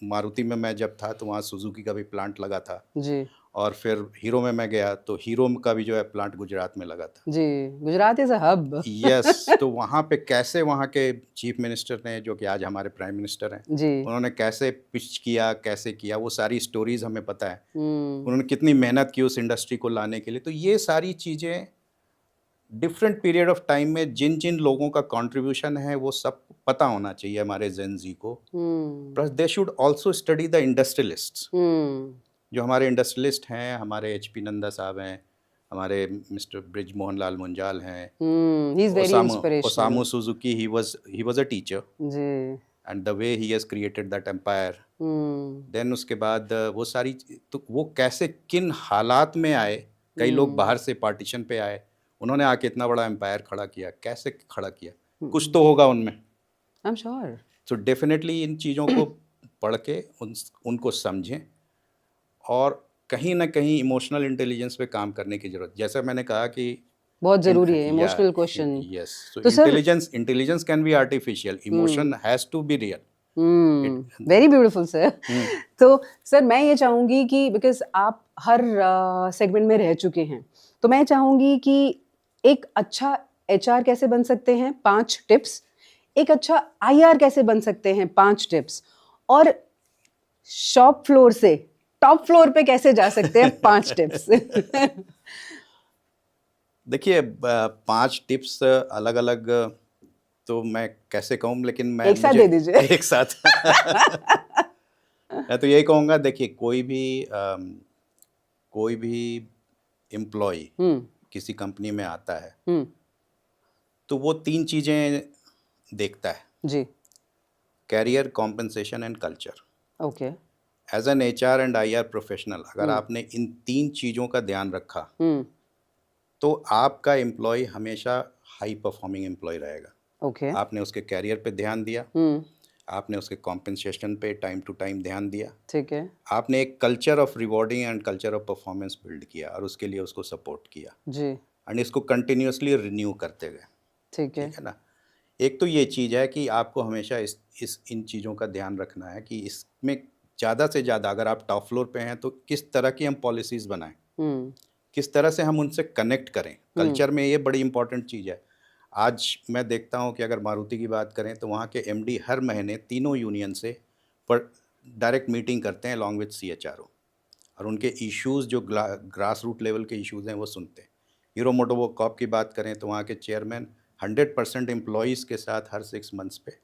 मारुति में मैं जब था तो वहाँ सुजुकी का भी प्लांट लगा था जी। और फिर हीरो में मैं गया तो हीरो का भी जो है प्लांट गुजरात में लगा था। जी, Gujarat is a hub. Yes, तो वहाँ पे कैसे वहाँ के चीफ मिनिस्टर ने, जो कि आज हमारे प्राइम मिनिस्टर हैं, जी। उन्होंने कैसे पिच किया, कैसे किया, वो सारी स्टोरीज हमें पता है। हम्म। उन्होंने कितनी मेहनत की उस इंडस्ट्री को लाने के लिए। तो ये सारी चीज़ें डिफरेंट पीरियड ऑफ टाइम में जिन जिन लोगों का कंट्रीब्यूशन है वो सब पता होना चाहिए हमारे जेन जी को। Plus they should also study the industrialists. जो हमारे इंडस्ट्रियलिस्ट हैं, हमारे एचपी नंदा साहब हैं, हमारे मिस्टर ब्रिज मोहन लाल मुंजाल हैं, he is very inspirational. Osamu Suzuki, he was a teacher ji. And the way he has created that empire. Then उसके बाद वो सारी तो वो कैसे किन हालात में आए, कई लोग बाहर से पार्टीशन पे आए, उन्होंने आके इतना बड़ा एम्पायर खड़ा किया, कैसे खड़ा किया, कुछ तो होगा उनमें। I am sure. तो डेफिनेटली इन चीज़ों को पढ़ के उनको समझें और कहीं ना कहीं इमोशनल इंटेलिजेंस पे काम करने की जरूरत। जैसा मैंने कहा कि बहुत जरूरी है इमोशनल क्वेश्चन। यस, सो तो sir intelligence can be artificial, emotion has to be real. Very beautiful sir. तो सर मैं ये चाहूंगी कि बिकॉज आप हर सेगमेंट में रह चुके हैं, तो मैं चाहूंगी कि एक अच्छा एचआर कैसे बन सकते हैं 5 टिप्स, एक अच्छा आईआर कैसे बन सकते हैं 5 टिप्स, और शॉप फ्लोर से टॉप फ्लोर पे कैसे जा सकते हैं 5 टिप्स। देखिए 5 टिप्स अलग अलग तो मैं कैसे कहूँ, लेकिन मैं एक साथ दे दीजिए। एक साथ। मैं तो यही कहूँगा, देखिए कोई भी एम्प्लॉय किसी कंपनी में आता है तो वो 3 चीज़ें देखता है जी। Career, compensation and culture. Okay. As an HR and IR professional अगर आपने इन 3 चीज़ों का ध्यान रखा तो आपका एम्प्लॉय हमेशा हाई परफॉर्मिंग एम्प्लॉय रहेगा। ओके। आपने उसके कैरियर पे ध्यान दिया, आपने उसके कॉम्पेंसेशन पे टाइम टू टाइम ध्यान दिया, ठीक है, आपने एक culture of rewarding and culture of performance build किया और उसके लिए उसको सपोर्ट किया जी, एंड इसको कंटिन्यूसली रिन्यू करते गए। ठीक है। ठीक है ना। एक तो ये चीज़ है कि आपको हमेशा इन चीज़ों का ध्यान रखना है कि इसमें ज़्यादा से ज़्यादा अगर आप टॉप फ्लोर पे हैं तो किस तरह की हम पॉलिसीज़ बनाएं, किस तरह से हम उनसे कनेक्ट करें। कल्चर में ये बड़ी इंपॉर्टेंट चीज़ है। आज मैं देखता हूँ कि अगर मारुति की बात करें तो वहाँ के एमडी हर महीने तीनों यूनियन से पर डायरेक्ट मीटिंग करते हैं अलॉन्ग विद सीएचआरओ और उनके इश्यूज़ जो ग्रास रूट लेवल के इश्यूज़ हैं वो सुनते हैं। हीरो मोटोकॉर्प की बात करें तो वहाँ के चेयरमैन 100% एम्प्लॉयज़ के साथ हर 6 मंथ्स पे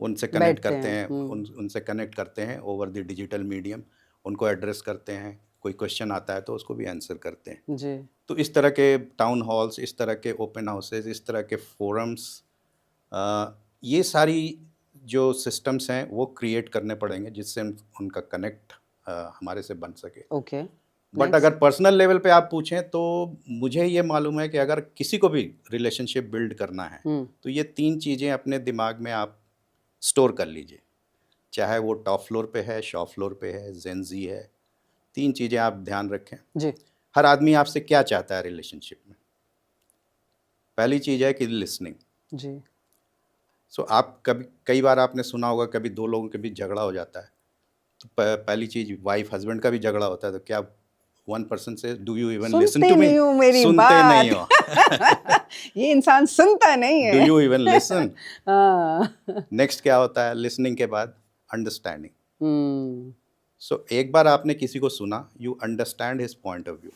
उनसे कनेक्ट करते हैं, उनसे कनेक्ट करते हैं ओवर द डिजिटल मीडियम, उनको एड्रेस करते हैं, कोई क्वेश्चन आता है तो उसको भी आंसर करते हैं जी। तो इस तरह के टाउन हॉल्स, इस तरह के ओपन हाउसेज, इस तरह के फोरम्स, ये सारी जो सिस्टम्स हैं वो क्रिएट करने पड़ेंगे जिससे उनका कनेक्ट हमारे से बन सके। ओके। बट अगर पर्सनल लेवल पे आप पूछें तो मुझे ये मालूम है कि अगर किसी को भी रिलेशनशिप बिल्ड करना है तो ये 3 चीज़ें अपने दिमाग में आप स्टोर कर लीजिए, चाहे वो टॉप फ्लोर पे है, शॉप फ्लोर पे है, जेनजी है। 3 चीज़ें आप ध्यान रखें जी। हर आदमी आपसे क्या चाहता है रिलेशनशिप में। पहली चीज़ है कि लिसनिंग। जी। सो आप कई बार आपने सुना होगा कभी 2 लोगों के बीच झगड़ा हो जाता है तो पहली चीज़ वाइफ हस्बैंड का भी झगड़ा होता है तो क्या वन पर्सन से do you even listen to me, सुनते नहीं हो। ये इंसान सुनता नहीं है। Do you even listen. Next क्या होता है लिसनिंग के बाद अंडरस्टैंडिंग। सो एक बार आपने किसी को सुना, you understand his point of view,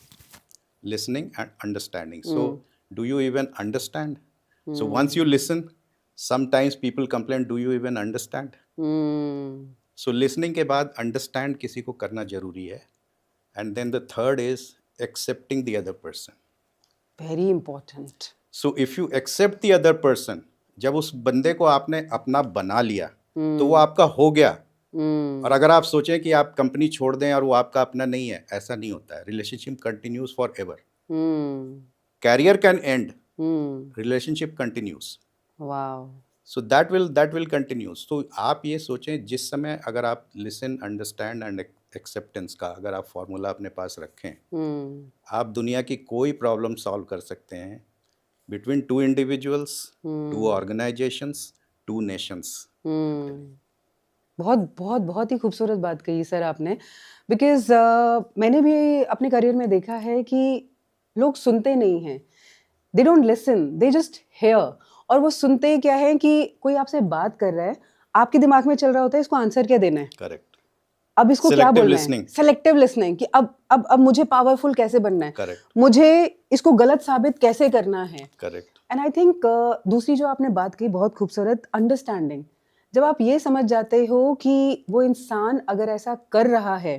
listening and understanding. So do you even understand. So once you listen, sometimes people complain do you even understand. So listening के बाद अंडरस्टैंड किसी को करना जरूरी है। And then the third is accepting the other person. Very important. So if you accept the other person, जब उस बंदे को आपने अपना बना लिया तो वो आपका हो गया। और अगर आप सोचें कि आप कंपनी छोड़ दें और वो आपका अपना नहीं है, ऐसा नहीं होता है। Relationship continues forever. Career can end, relationship continues. Wow. So that will continues. तो आप ये सोचें जिस समय अगर आप लिसन, अंडरस्टैंड एंड एक्सेप्टेंस का अगर आप फॉर्मूला अपने पास रखें, आप दुनिया की कोई प्रॉब्लम सॉल्व कर सकते हैं बिटवीन 2 इंडिविजुअल्स, 2 ऑर्गेनाइजेशंस, 2 नेशंस। बहुत बहुत बहुत ही खूबसूरत बात कही सर आपने, बिकॉज मैंने भी अपने करियर में देखा है कि लोग सुनते नहीं हैं, they don't listen, they just hear. और वो सुनते क्या है कि कोई आपसे बात कर रहा है, आपके दिमाग में चल रहा होता है इसको आंसर क्या देना है, करेक्ट, अब इसको क्या सेलेक्टिव बोलना है, लिसनिंग, सेलेक्टिव लिसनिंग कि अब मुझे पावरफुल कैसे बनना है, करेक्ट, मुझे इसको गलत साबित कैसे करना है। करेक्ट, एंड आई थिंक दूसरी जो आपने बात की बहुत खूबसूरत, अंडरस्टैंडिंग। जब आप ये समझ जाते हो कि वो इंसान अगर ऐसा कर रहा है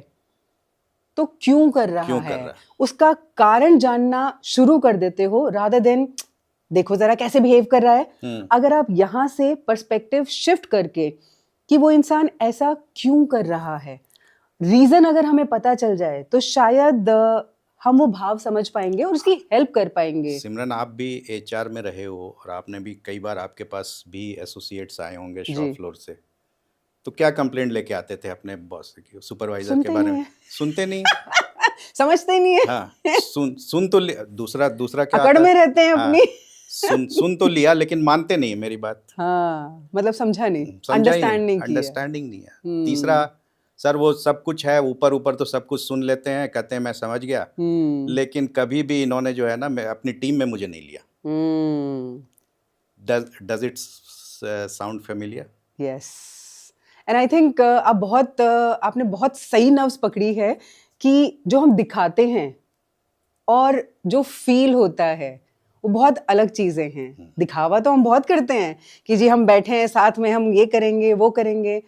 तो क्यों कर रहा क्यों कर है, रहा है, उसका कारण जानना शुरू कर देते हो, रादर देन देखो जरा कैसे बिहेव कर रहा है। अगर आप यहाँ से पर्सपेक्टिव शिफ्ट करके कि वो इंसान ऐसा क्यों कर रहा है, रीजन अगर हमें पता चल जाए तो शायद हम वो भाव समझ पाएंगे और उसकी हेल्प कर पाएंगे। सिमरन आप भी एचआर में रहे हो और आपने भी कई बार आपके पास भी एसोसिएट्स आए होंगे जी, शॉप फ्लोर से, तो क्या कंप्लेंट लेके आते थे अपने बॉस की, सुपरवाइजर के सुनते बारे नहीं में? है, सुनते नहीं। समझते ही नहीं है, हाँ, सुन तो दूसरा दूसरा क्या अकड़ आता है? में रहते हैं हाँ, अपनी। सुन तो लिया लेकिन मानते नहीं है मेरी बात, हाँ, मतलब समझा नहीं, समझा ही नहीं, अंडरस्टैंड नहीं किया। अंडरस्टैंडिंग नहीं है। तीसरा, सर वो सब कुछ है, ऊपर ऊपर तो सब कुछ सुन लेते हैं, कहते हैं मैं समझ गया, लेकिन कभी भी इन्होंने जो है ना मैं अपनी टीम में मुझे नहीं लिया। Does it sound familiar? Yes, and I think आपने बहुत सही नर्व्स पकड़ी है कि जो हम दिखाते हैं और जो फील होता है वो बहुत अलग चीजें हैं। दिखावा तो हम बहुत करते हैं कि जी हम बैठे हैं साथ में, हम ये करेंगे वो करेंगे,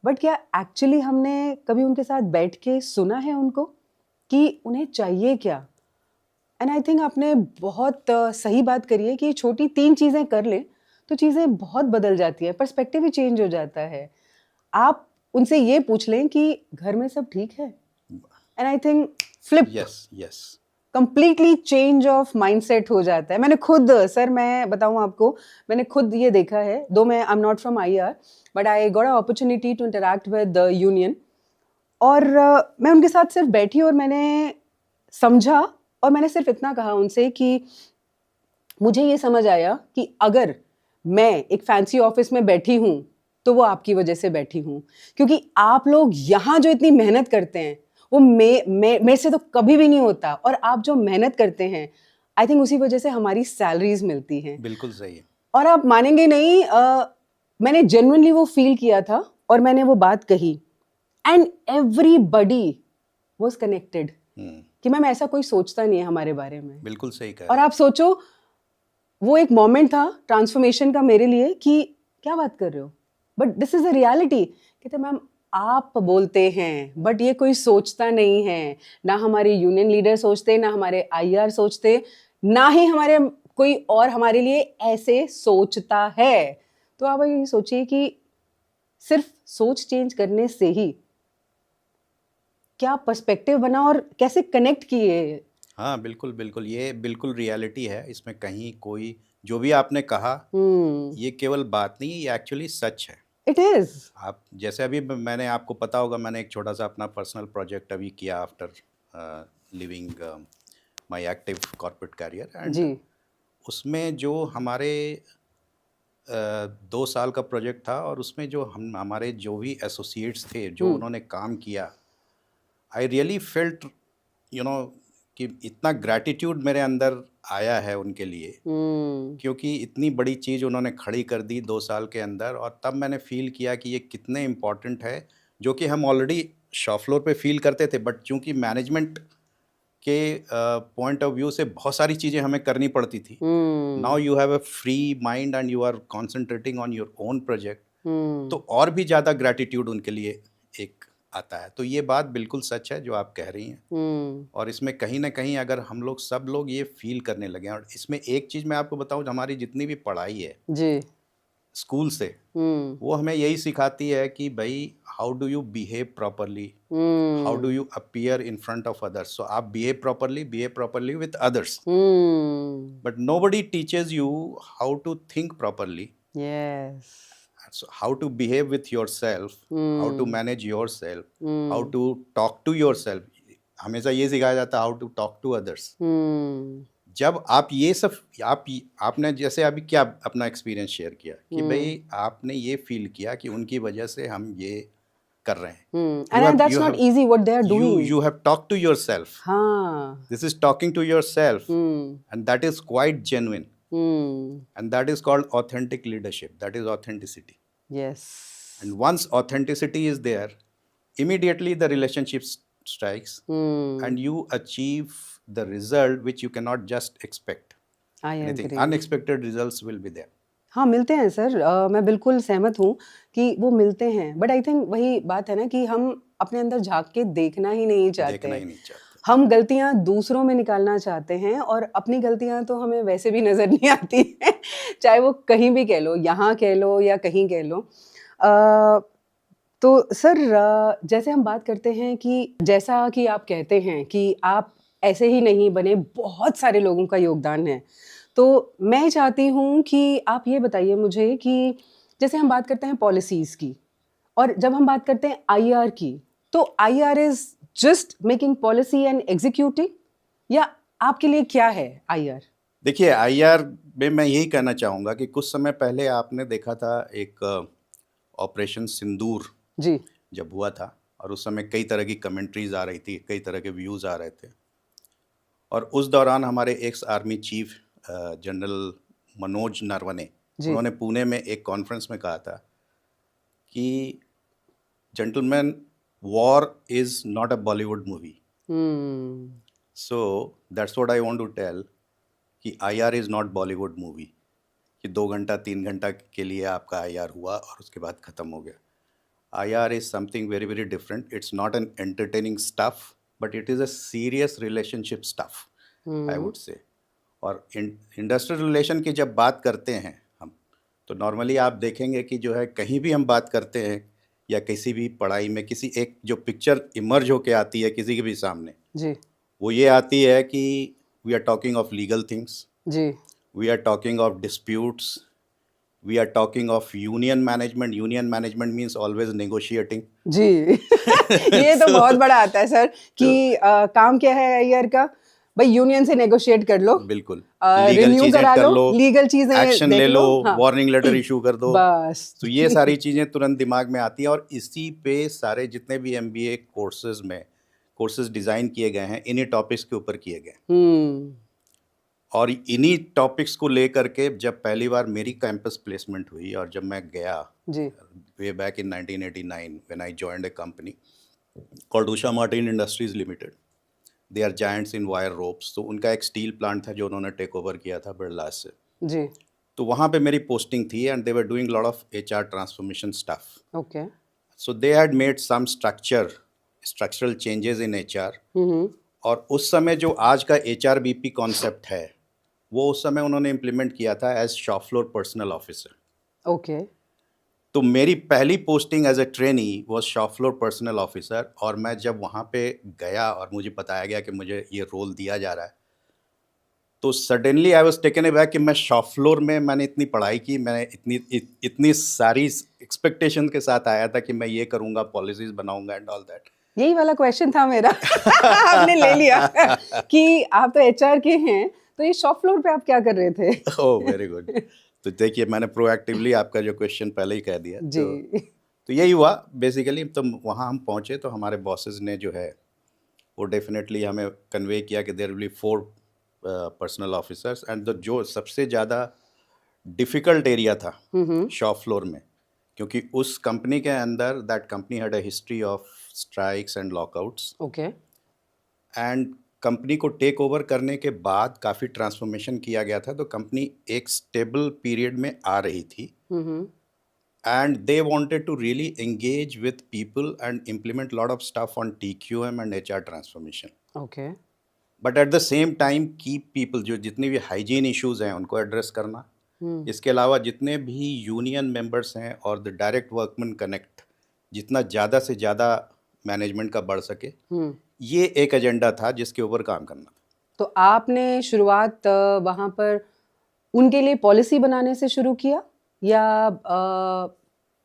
बट क्या एक्चुअली हमने कभी उनके साथ बैठ के सुना है उनको कि उन्हें चाहिए क्या? एंड आई थिंक आपने बहुत सही बात करी है कि छोटी 3 चीज़ें कर लें तो चीज़ें बहुत बदल जाती है, पर्सपेक्टिव ही चेंज हो जाता है। आप उनसे ये पूछ लें कि घर में सब ठीक है, and I think flip, yes, yes, completely change of mindset हो जाता है। मैंने खुद, सर मैं बताऊं आपको, मैंने खुद ये देखा है, दो मैं I am not from IR but I got a opportunity to interact with the union. और मैं उनके साथ सिर्फ बैठी और मैंने समझा और मैंने सिर्फ इतना कहा उनसे कि मुझे ये समझ आया कि अगर मैं एक फैंसी ऑफिस में बैठी हूँ तो वो आपकी वजह से बैठी हूँ, क्योंकि आप लोग यहाँ जो इतनी मेहनत करते हैं वो मेरे से तो कभी भी नहीं होता, और आप जो मेहनत करते हैं आई थिंक उसी वजह से हमारी सैलरीज मिलती हैं। बिल्कुल सही है। और आप मानेंगे नहीं, मैंने जेन्युइनली वो फील किया था और मैंने वो बात कही एंड एवरीबडी वाज कनेक्टेड कि मैम ऐसा कोई सोचता नहीं है हमारे बारे में। बिल्कुल सही कहा। और आप सोचो वो एक मोमेंट था ट्रांसफॉर्मेशन का मेरे लिए कि क्या बात कर रहे हो, but this is a reality. कहते मैम आप बोलते हैं बट ये कोई सोचता नहीं है, ना हमारे यूनियन लीडर सोचते, ना हमारे आईआर सोचते, ना ही हमारे कोई और हमारे लिए ऐसे सोचता है। तो आप ये सोचिए कि सिर्फ सोच चेंज करने से ही क्या पर्सपेक्टिव बना और कैसे कनेक्ट किए। हाँ, बिल्कुल बिल्कुल, ये बिल्कुल रियलिटी है, इसमें कहीं कोई जो भी आपने कहा ये केवल बात नहीं, ये एक्चुअली सच है। It is. आप जैसे अभी मैंने, आपको पता होगा, मैंने एक छोटा सा अपना पर्सनल प्रोजेक्ट अभी किया after living my active corporate career, जी, एंड उसमें जो हमारे 2 साल का प्रोजेक्ट था और उसमें जो हमारे जो भी एसोसिएट्स थे जो उन्होंने काम किया, I really felt you know कि इतना ग्रैटिट्यूड मेरे अंदर आया है उनके लिए, क्योंकि इतनी बड़ी चीज़ उन्होंने खड़ी कर दी 2 साल के अंदर। और तब मैंने फ़ील किया कि ये कितने इम्पॉर्टेंट है, जो कि हम ऑलरेडी शॉप फ्लोर पे फील करते थे, बट चूंकि मैनेजमेंट के पॉइंट ऑफ व्यू से बहुत सारी चीज़ें हमें करनी पड़ती थी। Now you have a free mind and you are concentrating on your own project, तो और भी ज़्यादा ग्रैटिट्यूड उनके लिए एक आता है। तो ये बात बिल्कुल सच है जो आप कह रही हैं, और इसमें कहीं ना कहीं अगर हम लोग सब लोग ये फील करने लगे हैं, और इसमें एक चीज़ मैं आपको बताऊं, हमारी जितनी भी पढ़ाई है जी, स्कूल से, वो हमें यही सिखाती है कि भाई how do you behave properly, how do you appear in front of others. So आप behave properly with others, but nobody teaches you how to think properly, yes, so how to behave with yourself, how to manage yourself, how to talk to yourself। हमेशा ये सिखाया जाता है how to talk to others. जब आप ये सब आपने जैसे अभी क्या अपना एक्सपीरियंस शेयर किया कि भाई आपने ये फील किया कि उनकी वजह से हम ये कर रहे हैं. And have- that's you not have- easy what they are doing. You have talked to yourself. हाँ. This is talking to yourself, Hmm. and that is quite genuine. Hmm. And that is called authentic leadership. That is authenticity. Yes. And once authenticity is there, immediately the relationship strikes, and you achieve the result which you cannot just expect. I Anything agree. unexpected results will be there. हाँ मिलते हैं sir, मैं बिल्कुल सहमत हूँ कि वो मिलते हैं, बट आई थिंक वही बात है ना कि हम अपने अंदर झांक के देखना ही नहीं चाहते. देखना ही नहीं चाहते. हम गलतियां दूसरों में निकालना चाहते हैं और अपनी गलतियां तो हमें वैसे भी नजर नहीं आती हैं, चाहे वो कहीं भी कह लो, यहाँ कह लो या कहीं कह लो. तो सर जैसे हम बात करते हैं कि जैसा कि आप कहते हैं कि आप ऐसे ही नहीं बने, बहुत सारे लोगों का योगदान है. तो मैं चाहती हूँ कि आप ये बताइए मुझे कि जैसे हम बात करते हैं पॉलिसीज़ की और जब हम बात करते हैं आईआर की, तो IR is just making policy and executing, या आपके लिए क्या है आईआर? देखिए, आईआर में मैं यही कहना चाहूँगा कि कुछ समय पहले आपने देखा था एक ऑपरेशन सिंदूर जी. जब हुआ था, और उस समय कई तरह की कमेंट्रीज आ रही थी, कई तरह के व्यूज़ आ रहे थे, और उस दौरान हमारे ex army chief general Manoj Naravane, उन्होंने पुणे में एक कॉन्फ्रेंस में कहा था कि gentleman, war is not a Bollywood movie. So that's what I want to tell कि IR is not Bollywood movie, कि 2 घंटा 3 घंटा के लिए आपका आईआर हुआ और उसके बाद ख़त्म हो गया. IR is something very very different. It's not an entertaining stuff, but it is a serious relationship stuff, I would say. और इंडस्ट्रियल रिलेशन की जब बात करते हैं हम, तो नॉर्मली आप देखेंगे कि जो है, कहीं भी हम बात करते हैं या किसी भी पढ़ाई में, किसी एक जो पिक्चर इमर्ज होके आती है किसी के भी सामने जी. वो ये आती है कि we are talking of legal things, जी. We are talking of disputes, we are talking of union management. Union management means always negotiating. जी. ये तो बहुत बड़ा आता है सर कि काम क्या है आईआर का, भाई यूनियन से नेगोशिएट कर लो, बिल्कुल, रिन्यू करा लो, लीगल चीजें एक्शन ले लो, वार्निंग लेटर इशू कर दो, बस. तो ये सारी चीज़ें तुरंत दिमाग में आती हैं. और इसी पे सारे जितने भी एमबीए कोर्सेज डिज़ाइन किए गए हैं, इन्हीं टॉपिक्स के ऊपर किए गए. और इन्हीं टॉपिक्स को लेकर के जब पहली बार मेरी कैंपस प्लेसमेंट हुई और जब मैं गया way back in 1989 when I joined a company called Usha Martin Industries Limited. They are giants in wire ropes. तो उनका एक स्टील प्लांट था जो उन्होंने टेक ओवर किया था बिरला से जी. तो वहाँ पे मेरी पोस्टिंग थी, and they were doing lot of HR transformation stuff. Okay. So they had made some structural changes in HR. और उस समय जो आज का एचआरबीपी कॉन्सेप्ट है, वो उस समय उन्होंने इम्प्लीमेंट किया था as shop floor personnel officer. Okay. तो मेरी पहली posting as a trainee was shop floor personnel officer. और मैं जब वहाँ पे गया और मुझे बताया गया कि मुझे ये रोल दिया जा रहा है, तो suddenly I was taken aback कि मैं शॉप फ्लोर में मैंने इतनी पढ़ाई की, मैंने इतनी सारी एक्सपेक्टेशन के साथ आया था कि मैं ये करूँगा, पॉलिसीज बनाऊंगा एंड ऑल दैट. यही वाला क्वेश्चन था मेरा. आपने ले लिया कि आप तो एचआर के हैं, तो ये शॉप फ्लोर पे आप क्या कर रहे थे? Oh very good. तो देखिए, मैंने प्रोएक्टिवली आपका जो क्वेश्चन पहले ही कह दिया. जी. तो यही हुआ बेसिकली. तो वहाँ हम पहुँचे तो हमारे बॉसेस ने जो है वो डेफिनेटली हमें कन्वे किया कि there will be 4 personnel officers. And जो सबसे ज़्यादा डिफ़िकल्ट एरिया था शॉप फ्लोर में, क्योंकि उस कंपनी के अंदर that company had a history of strikes and lockouts. Okay. And company को टेक ओवर करने के बाद काफ़ी ट्रांसफॉर्मेशन किया गया था, तो कंपनी एक स्टेबल पीरियड में आ रही थी. And they wanted to really engage with people and implement lot of stuff on TQM and HR transformation. Okay. But at the same time keep people, जो जितने भी हाइजीन इश्यूज हैं उनको एड्रेस करना. इसके अलावा जितने भी यूनियन मेंबर्स हैं और द डायरेक्ट वर्कमैन कनेक्ट, जितना ज़्यादा से ज़्यादा मैनेजमेंट का बढ़ सके, ये एक एजेंडा था जिसके ऊपर काम करना था. तो आपने शुरुआत वहाँ पर उनके लिए पॉलिसी बनाने से शुरू किया, या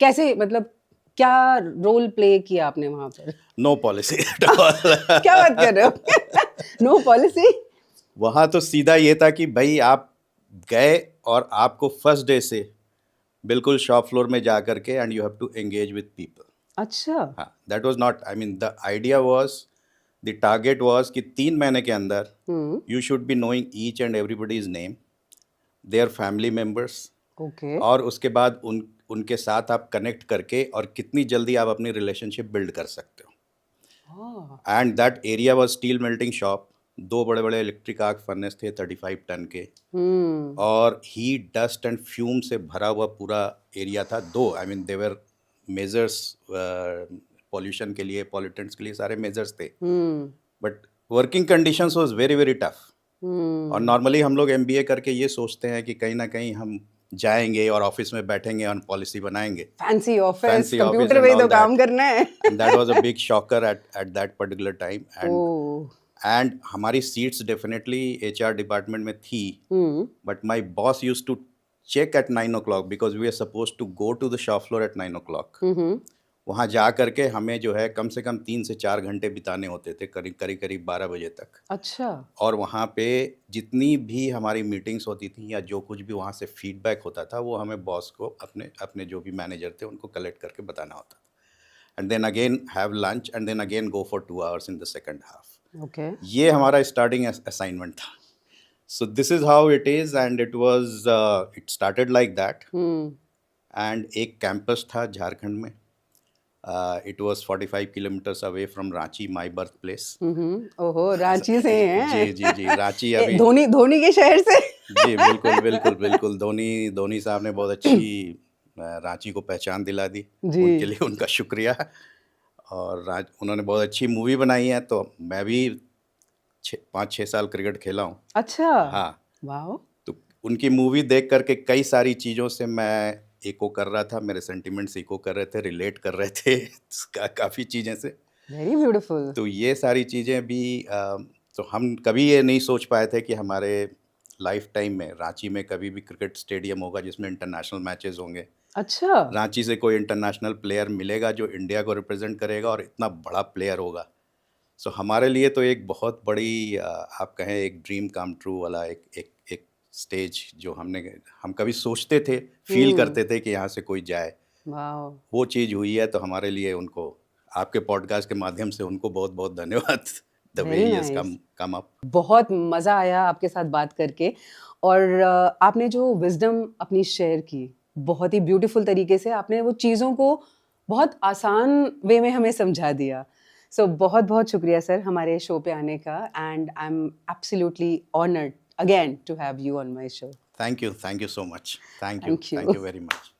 कैसे, मतलब क्या रोल प्ले किया आपने वहाँ पर? No policy at all. क्या बात कर रहे हो? No policy? वहाँ तो सीधा ये था कि भाई आप गए और आपको फर्स्ट डे से बिल्कुल शॉप फ्लोर में जा करके and you have to engage with people. अच्छा। हाँ, that was not, I mean the idea was, the target was कि 3 महीने के अंदर you should be knowing each and everybody's name, their family members, okay. और उसके बाद उनके साथ आप कनेक्ट करके और कितनी जल्दी आप अपनी रिलेशनशिप बिल्ड कर सकते हो। And that area was steel melting shop, 2 बड़े-बड़े इलेक्ट्रिक आर्क फर्नेस थे 35 टन के, और हीट, डस्ट एंड फ्यूम से भरा हुआ पूरा एरिया था। Though, I mean there were measures, pollution के लिए, पॉल्यूटेंट्स के लिए सारे मेजर्स थे, but working conditions was very very tough. और नॉर्मली हम लोग एमबीए करके ये सोचते हैं कि कहीं ना कहीं हम जाएंगे और ऑफिस में बैठेंगे और पॉलिसी बनाएंगे, fancy office, Fancy office computer and पे ही तो all काम that. करना है। And that was a big shocker at that particular time. And हमारी सीट्स डेफिनेटली एचआर डिपार्टमेंट में थी, but my boss used to check at 9 o'clock because we are suppose to go to the shop floor at 9 o'clock। वहाँ जा करके हमें जो है कम से कम 3 से 4 घंटे बिताने होते थे, करीब 12 बजे तक। अच्छा। और वहाँ पे जितनी भी हमारी मीटिंग्स होती थी या जो कुछ भी वहाँ से फीडबैक होता था, वो हमें बॉस को अपने जो भी मैनेजर थे उनको कलेक्ट करके बताना होता था। And then again have lunch and then again go for 2 hours in the second half. Okay. ये हमारा स्टार्टिंग असाइनमेंट था। So this is how it is, and it started like that. And एक campus था झारखंड में, it was 45 kilometres away from Ranchi, my birth place. ओहो, रांची से हैं। जी रांची अभी धोनी के शहर से। जी बिल्कुल धोनी साहब ने बहुत अच्छी रांची को पहचान दिला दी, उनके लिए उनका शुक्रिया। और उन्होंने बहुत अच्छी मूवी बनाई है, तो मैं भी 5-6 साल क्रिकेट खेला हूँ। अच्छा। हाँ, वाह। तो उनकी मूवी देख करके कई सारी चीज़ों से मैं इको कर रहा था, मेरे सेंटिमेंट्स इको कर रहे थे, रिलेट कर रहे थे काफ़ी चीज़ें से। Very beautiful. तो ये सारी चीज़ें भी तो हम कभी ये नहीं सोच पाए थे कि हमारे लाइफ टाइम में रांची में कभी भी क्रिकेट स्टेडियम होगा जिसमें इंटरनेशनल मैचेस होंगे। अच्छा। रांची से कोई इंटरनेशनल प्लेयर मिलेगा जो इंडिया को रिप्रेजेंट करेगा और इतना बड़ा प्लेयर होगा। सो हमारे लिए तो एक बहुत बड़ी आप कहें एक ड्रीम कम ट्रू वाला एक स्टेज जो हम कभी सोचते थे, फील करते थे कि यहाँ से कोई जाए, वो चीज़ हुई है। तो हमारे लिए उनको आपके पॉडकास्ट के माध्यम से उनको बहुत बहुत धन्यवाद। The way he has come up. बहुत मज़ा आया आपके साथ बात करके, और आपने जो विजडम अपनी शेयर की बहुत ही ब्यूटीफुल तरीके से, आपने वो चीज़ों को बहुत आसान वे में हमें समझा दिया। सो बहुत बहुत शुक्रिया सर हमारे शो पे आने का, and I am absolutely honoured again to have you on my show. Thank you so much. Thank you very much.